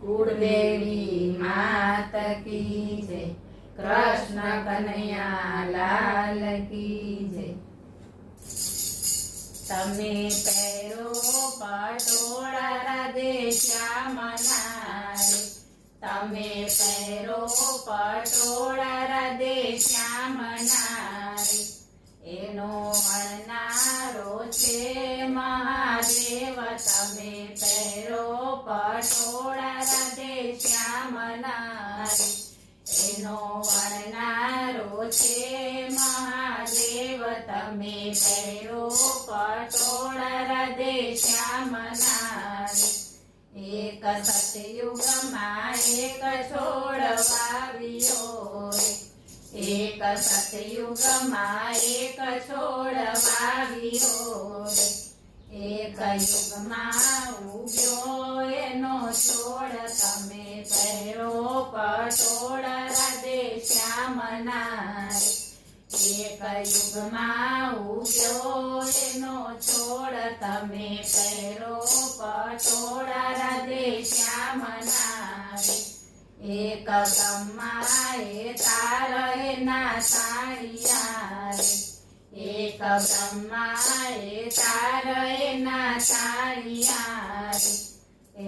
કુળદેવી માત કી જય, કૃષ્ણ કનૈયા લાલ કી જય। તમે પહેરો પટોળા રાધે શ્યામના રે, તમે પહેરો પટોળા રાધે શ્યામના રે, એનો વણનારો છે મહાદેવ। તમે પહેરો પટોળા રાધે શ્યામના રે, એનો વણનારો છે મહાદેવ। તમે પહેરો પટોળા રાધે શ્યામના રે, એક સતયુગમાં એક છોડ વાવ્યો રે, એક સતયુગમાં એક છોડ વાવ્યો રે, એક યુગમાં ઉગ્યો એનો છોડ। તમે પહેરો પટોળા રાધે શ્યામના રે, એક યુગમાં ઉગ્યો એનો છોડ। તમે પહેરો પટોળા રાધે શ્યામના રે, એક બ્રહ્માએ તાર એના સાળિયા રે, એક બ્રહ્માએ તાર એના સાળિયા રે,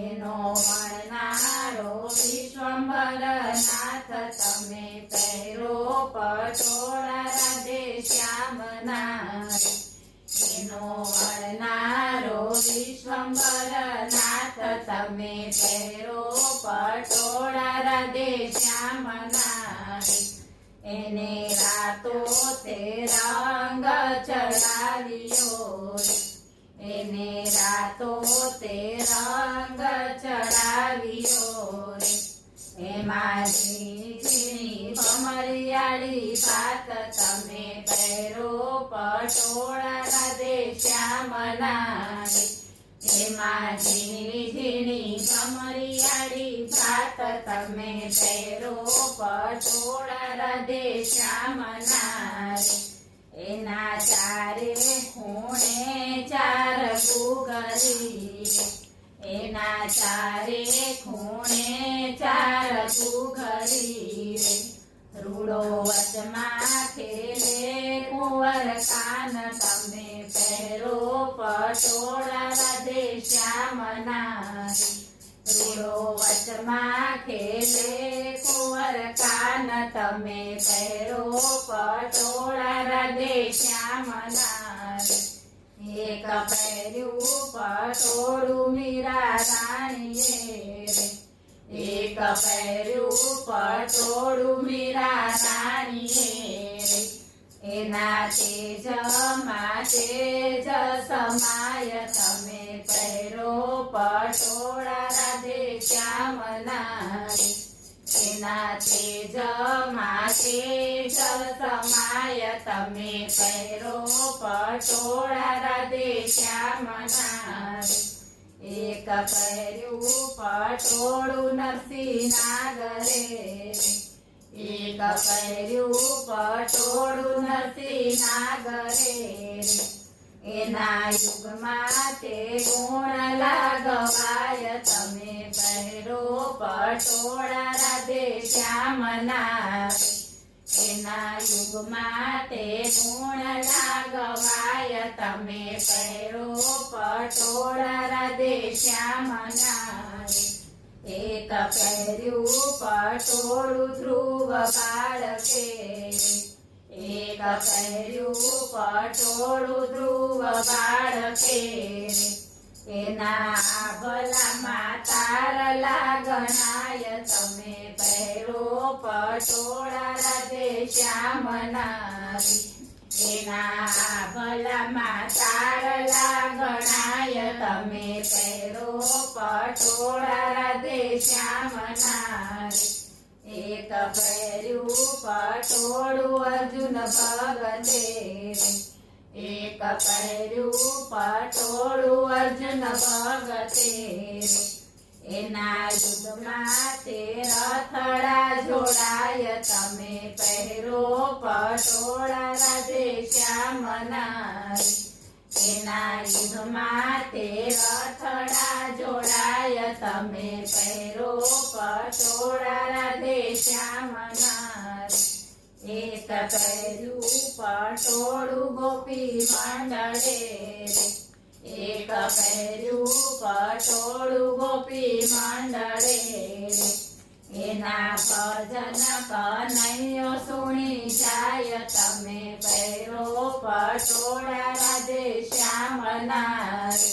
એનો વણનારો વિશ્વંભર નાથ। તમે પહેરો પટોળા રાધે શ્યામના રે, એનો વણનારો વિશ્વંભર નાથ। તમે પહેરો પટોળા રાધે શ્યામના રે, એને રાતો તે રંગ ચડાવ્યો રે, એને રાતો તે રંગ ચડાવ્યો રે, એમાં ઝીણી ઝીણી ભમરિયાળી ભાત। તમે પહેરો પટોળા રાધે શ્યામના રે, એમાં ઝીણી ઝીણી ભમરિયાળી ભાત। તમે પહેરો પટોળા રાધે શ્યામના રે, એના ચારે ખૂણે ચાર ઘૂઘરી રે, એના ચારે ખૂણે ચાર ઘૂઘરી રે, રૂડો વચમાં ખેલે કુંવર કાન। તમે પહેરો પટોળા રાધે શ્યામના રે, રૂડો વચમાં ખેલે કુંવર કાન। તમે પહેરો પટોળા રાધે શ્યામના રે, એક પહેર્યું પટોળું મીરા રાણીએ રે, એક પહેર્યું પટોળું મીરા રાણીએ રે, એના તેજમાં તેજ સમાય। તમે પહેરો પટોળા રાધે શ્યામના રે, એના તેજમાં તેજ સમાય। તમે પહેરો પટોળા રાધે શ્યામના રે, એક પહેર્યું પટોળું નરસિંહ નાગરે રે, એક પહેર્યું પટોળું નરસિંહ નાગરે રે, એના યુગમાં તે ગુણ લાગવાય। તમે પહેરો પટોળા રાધે શ્યામના રે, એના યુગમાં તે ગુણ લાગવાય। તમે પહેરો પટોળા રાધે શ્યામના રે, એક પહેર્યું પટોળું ધ્રુવ બાળકે રે, એક પહેર્યું પટોળું ધ્રુવ બાળકે રે, એના આભલામાં તારલા ગણાય। તમે પહેરો પટોળા રાધે શ્યામના રે, એના આભલામાં તારલા ગણાય। તમે પહેરો પટોળા રાધે શ્યામના રે, એક પહેર્યું પટોળું અર્જુન ભગતે રે, એક પહેર્યું પટોળું અર્જુન ભગતે રે, એના યુગમાં તે રથડા જોડાય। તમે પહેરો પટોળા રાધે શ્યામના રે, એના યુદ્ધમાં તે રથડા જોડાય તમે પહેરો પટોળા રાધે શ્યામના રે. એક પહેર્યું પટોળું ગોપી મંડળે રે. એક પહેર્યું પટોળું ગોપી મંડળે રે. એના ભજન કનૈયો સુણી જાય તમે પહેરો પટોળા રાધે શ્યામના રે.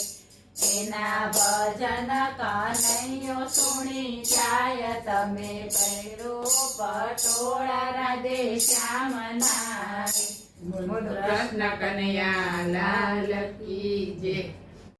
એના ભજન કનૈયો સુણી જાય તમે પહેરો પટોળા રાધે શ્યામના રે. બોલો કૃષ્ણ કનૈયા લાલ કી જય.